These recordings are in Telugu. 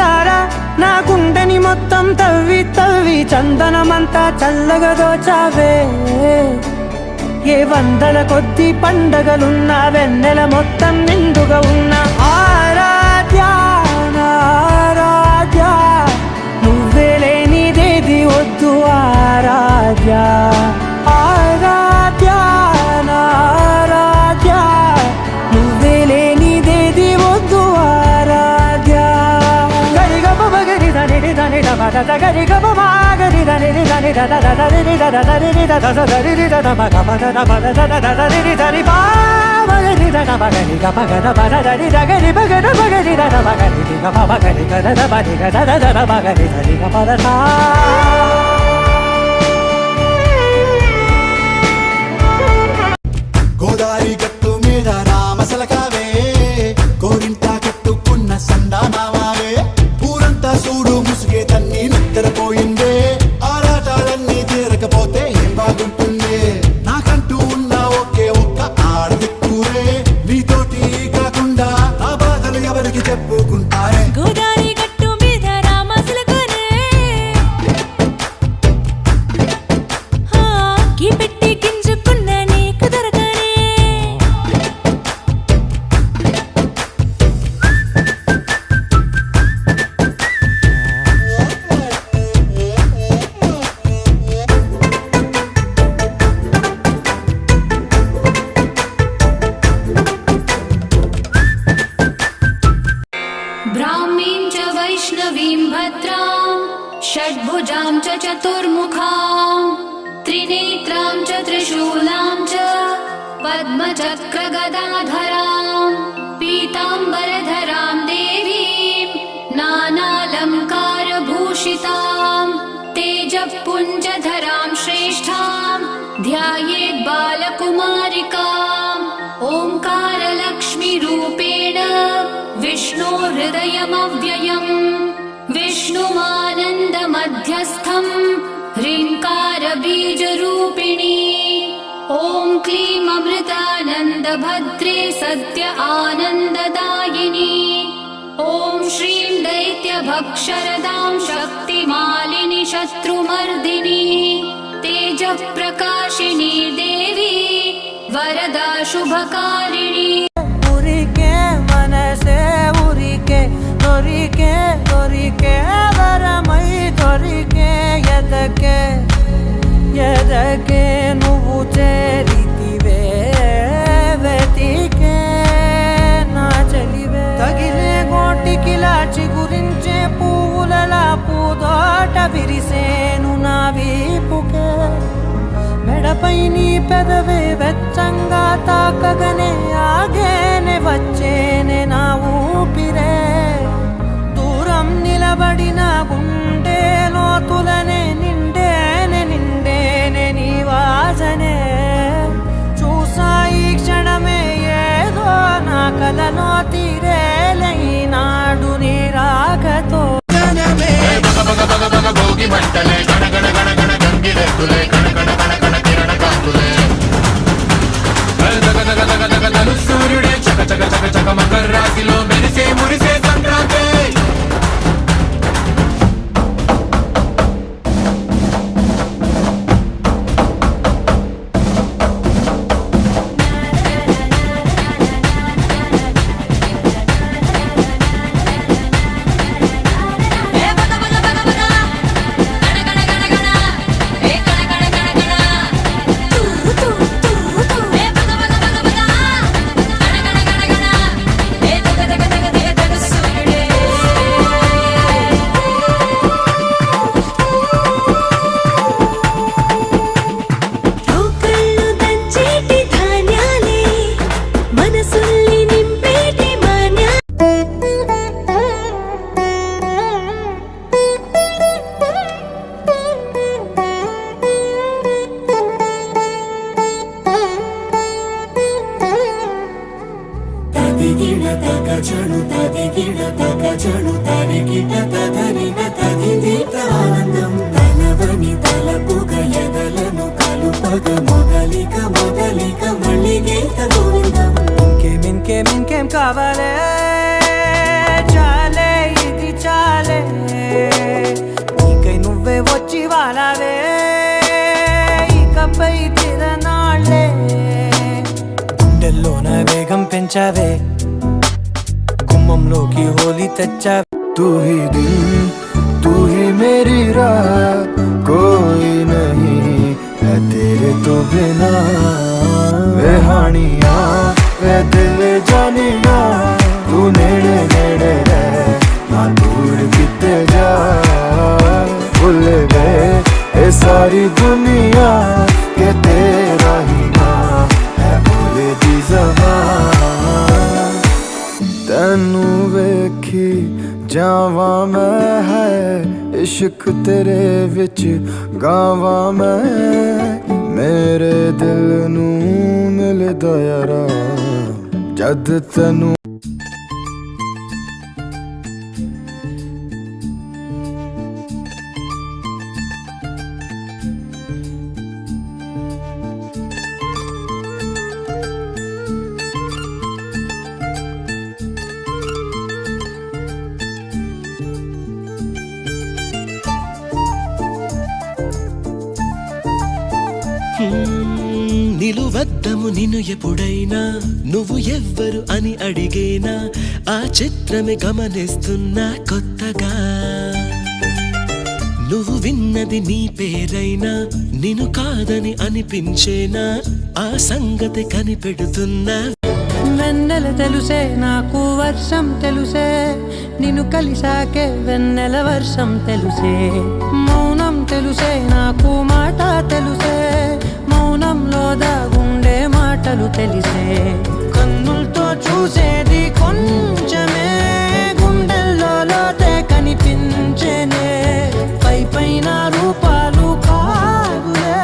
తారా నా గుండెని మొత్తం తవ్వి తవ్వి చందనమంతా చల్లగా దోచావే ఏ వందల కొద్ది పండగలున్నా వెన్నెల మొత్తం నిండుగా ఉన్న ఆరాధ్య ఆరాధ్య నువ్వే లేనిదేది వద్దు ఆరాధ్య ఆరాధ్య ఆరాధ్య నువ్వే లేనిదేది వద్దు ఆరాధ్య గరిగమ బగరి దని దని డమద గరి గమ మాగరి దని దని దద దరి దద దరి దద దరి దద మగమద దమద దద దరి దరి బాగరి దద మగరి గమగద బద దరి దగరి బగద బగరి దద మగరి గమ మగరి గద బది గద దద మగరి దరి గమద సా గోదారి గట్టు మీద రామసలకావే గోరింటా కట్టుకున్న సండామావే ఊరంతా చూడు ముసుగే తన్ని నిద్రపోయిందే ఆరాటాలన్నీ తీరకపోతే ఏం బాగుంటుంది నాకంటూ ఉన్న ఒకే ఒక్క ఆడదిక్కురే నీతోటి కాకుండా నా బాధలు ఎవరికి చెప్పుకుంటారే గోదారి గట్టు మీద రామసలకానే కీ పెట్టి గింజుకున్న నీకు దొరకనే ब्राह्मीं च वैष्णवीं भद्रां षड्भुजां च चतुर्मुखां त्रिनेत्रां च त्रिशूलां च पद्मचक्रगदाधरां पीताम्बरधरां देवीं नानालङ्कारभूषितां तेजःपुञ्जधरां श्रेष्ठां ध्यायेत् बालकुमारिकाम् ओङ्कारलक्ष्मीरूपेण विष्णोर्हृदयमव्ययम् विष्णुमानन्दमध्यस्थम् ह्रीङ्कारबीजरूपिणी ॐ क्लीं अमृतानन्दभद्रे सत्य आनन्ददायिनी ॐ श्रीं दैत्यभक्षरदां शक्तिमालिनि शत्रुमर्दिनी तेजःप्रकाशिनी देवी वरदा शुभकारिणी ఊరికే మనసే ఊరికే దొరికే దొరికే వరమై దొరికే ఎదకే ఎదకే నువ్వు చేరితివే వెతికే నా చెలివే తగిలే గోటికి లాచి గురించే పువ్వులలా పూదోట విరిసేను నా వీపుకే మెడపై నీ పెదవే వెచ్చంగా తాకగనే ఆగేనే వచ్చేనే నా ఊపిరే దూరం నిలబడిన గుండె లోతులనే నిండేనే నిండేనే నీ వాసనే చూసా ఈ క్షణమే ఏదో నా కలలో తీరేలే ఈనాడు నీ రాకతో భోగి మంటలే గణ గణ గణ గణ గంగిరెద్దులే గణ గణ గణ గణ కిరణ కాంతులే దగ దగ దగ దగ తలు సూర్యుడే చక చక చక చక మకర రాశిలో మెరిసే మురిసే సంక్రాంతి చడు తదిగిడ తగ చడు తరిగిట తదరిన తదిదీత ఆనందం తలవని తలపుగ ఎదలను కలుపగ మొదలిక మొదలిక మళ్ళీ గీత గోవిందం ఇంకేం కావాలే చాలే ఇది చాలే పెంచావే గుమ్మంలోకి హోలీ తెచ్చావే तू ही दिल तू ही मेरी राह कोई नहीं है तेरे तो बिना वे हानिया वे दिल जानिया तू नेड़े नेड़े रह ना दूर किते जा भूल गए ये सारी दुनिया के तेरा ही ना है भूले दी ज़बान तेनू वेखी जावा मैं है इश्क तेरे विच गावा मैं मेरे दिल नू मिलदा यारा जद तैनू నిలువద్దము నిన్ను ఎప్పుడైనా నువ్వు ఎవ్వరు అని అడిగేనా ఆ చిత్రమే గమనిస్తున్నా కొత్తగా నువ్వు విన్నది నీ పేరైనా నిన్ను కాదని అనిపించేనా ఆ సంగతి కనిపెడుతున్నా వెన్నెల తెలుసే నాకు వర్షం తెలుసే నిన్ను కలిసాకే వెన్నెల వర్షం తెలుసే మౌనం తెలుసే నాకు మాట తెలుసే మౌనంలో దాగుండే మాటలు తెలిసే కన్నులతో చూసేది కొంచెమే గుండెల్లో లోతే కనిపించేనే పై పైన రూపాలు కాదులే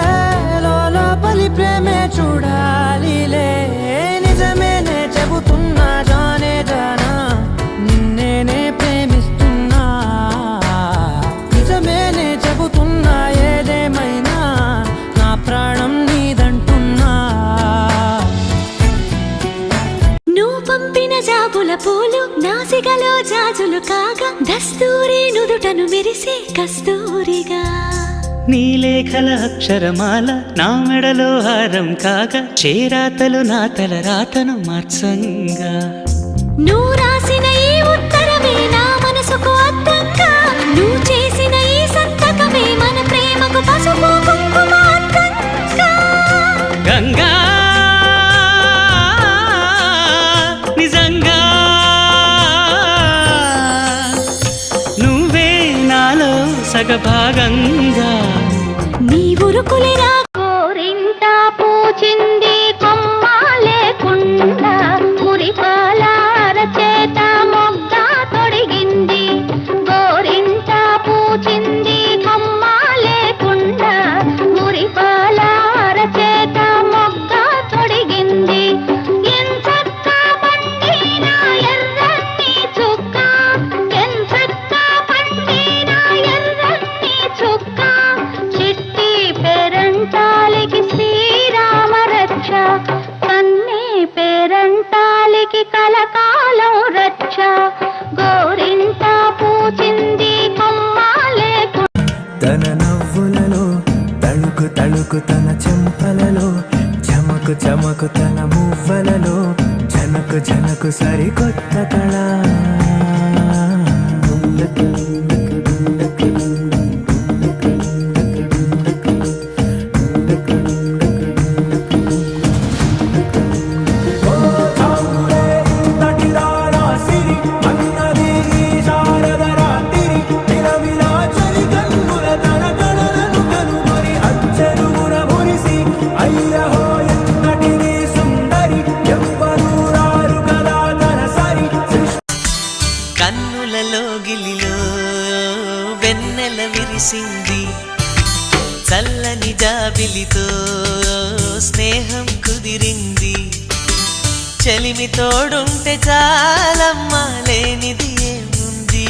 లోపలి ప్రేమే చూడాలిలే నిజమేనే చెబుతున్నా జానే జానా నిన్నేనే ప్రేమిస్తున్నా నిజమేనే చెబుతున్నా ఏదేమైనా నా ప్రాణం నీదంటున్నా నువ్వు పంపిన జాబుల పూలు నాసికలో జాజులు కాగా దస్తూరి నుదుటను మెరిసే కస్తూరిగా నీలేఖల అక్షరమాల నా మెడలో హారం కాగా చేరాతలు నా తల రాతను మార్చంగా నువ్వు రాసిన ఈ ఉత్తరమే నా మనసుకు అర్థంగా నువ్వు చేసిన ఈ సంతకమే మన ప్రేమకు పసుపు కుంకుమ అర్థంగా గంగా నిజంగా నువ్వే నాలో సగభాగంగా నీ ఉరుకులే నా గోరింట పూచింది కొమ్మ లేకుండా మురిపాల అరచేత మొగ్గ తొడిగింది గోరింట పూచింది కొమ్మ లేకుండా మురిపాల అరచేత మొగ్గ తొడిగింది ఎంచక్క పండిన ఎర్రని చుక్క ఎంచక్క పండిన ఎర్రని చుక్క చిట్టి పేరంటాలికి శ్రీరామ రక్ష కన్నే పేరంటాలికి కలకాలం రక్ష గోరింట పూచింది కొమ్మ లేకుండా తన నవ్వులలో తళుకు తళుకు తన చెంపలలో చమకు చమకు తన మువ్వలలో జనకు జనకు సరికొత్త కళ కన్నులలో గిలిలో వెన్నెల విరిసింది చల్లని జాబిలితో స్నేహం కుదిరింది చలిమి తోడుంటే చాలమ్మా లేనిది ఏముంది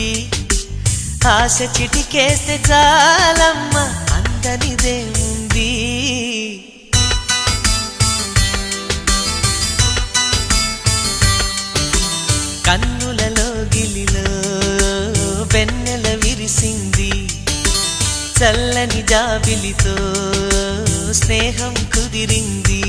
ఆశ చిటికేస్తే చాలమ్మా అందనిదేముంది కన్నులలో గిలిలో వెన్నెల విరిసింది చల్లని జాబిలితో స్నేహం కుదిరింది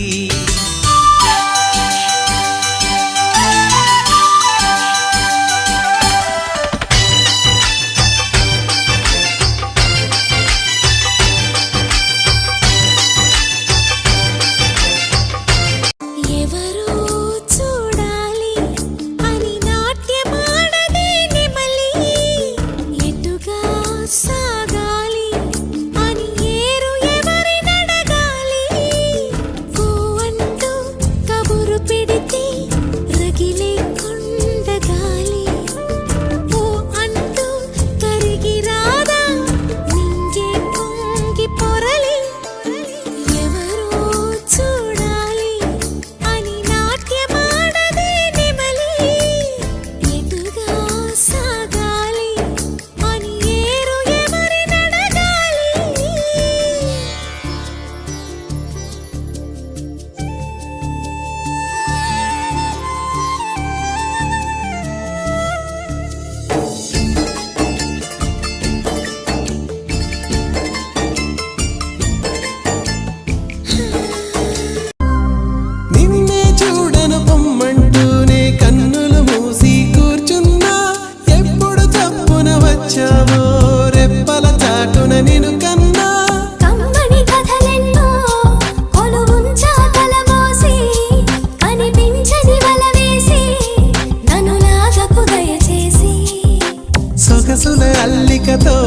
కోరికతో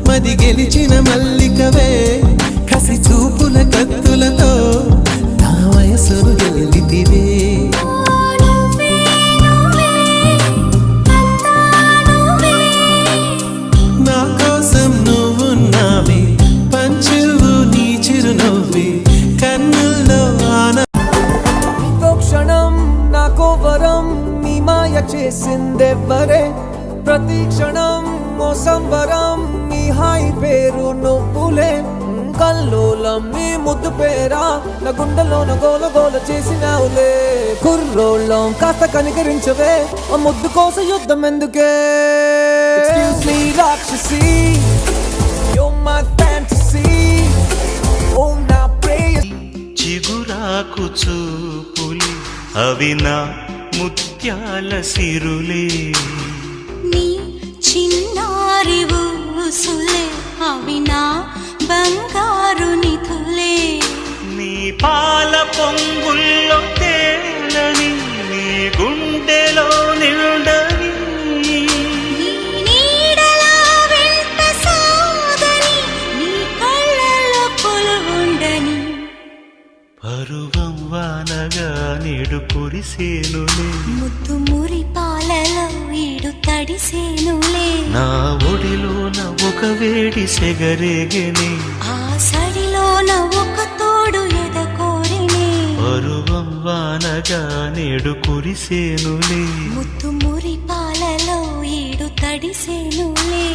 మది గెలిచిన మల్లికవే కసి చూపుల కత్తులతో నా వయసును గెలితివే నువ్వే నువ్వే అంతా నువ్వే నా కోసం నువ్వున్నావే పంచువు నీ చిరునవ్వే కన్నుల్లో ఆన ఇంకో క్షణం నాకో వరం నీ మాయ చేసిందెవ్వరే ప్రతి క్షణం ఓ సంబరం నీ హాయి పేరు నువ్వులే కల్లోలం నీ ముద్దు పేరా నా గుండెలోన గోల గోల చేసినావులే కుర్రోళ్ళం కాస్త కనికరించవే ఆ ముద్దు కోసం యుద్ధం ఎందుకే Excuse me, రాక్షసి You're my fantasy Oh నా ప్రేయసి చిగురాకు చూపులి అవి నా ముత్యాల సిరులే నీ చిన్నారి ఊసులే అవి నా బంగారు నిధులే నీ పాల పొంగుల్లో తేలని నీ గుండెలో నిండని నీ నీడలా వెంట సాగని నీ కళ్ళలో కొలువుండని పరువం వానగా నేడు కురిసేనులే ముద్దు మురి పాలలో ఈడు తడిసేనులే నా ఒడిలోన ఒక వేడి సెగరేగెనే ఆ సడిలోన ఒక తోడు ఎదకోరినే పరువం వానగా నేడు కురిసేనులే ముద్దు మురి పాలలో ఈడు తడిసేనులే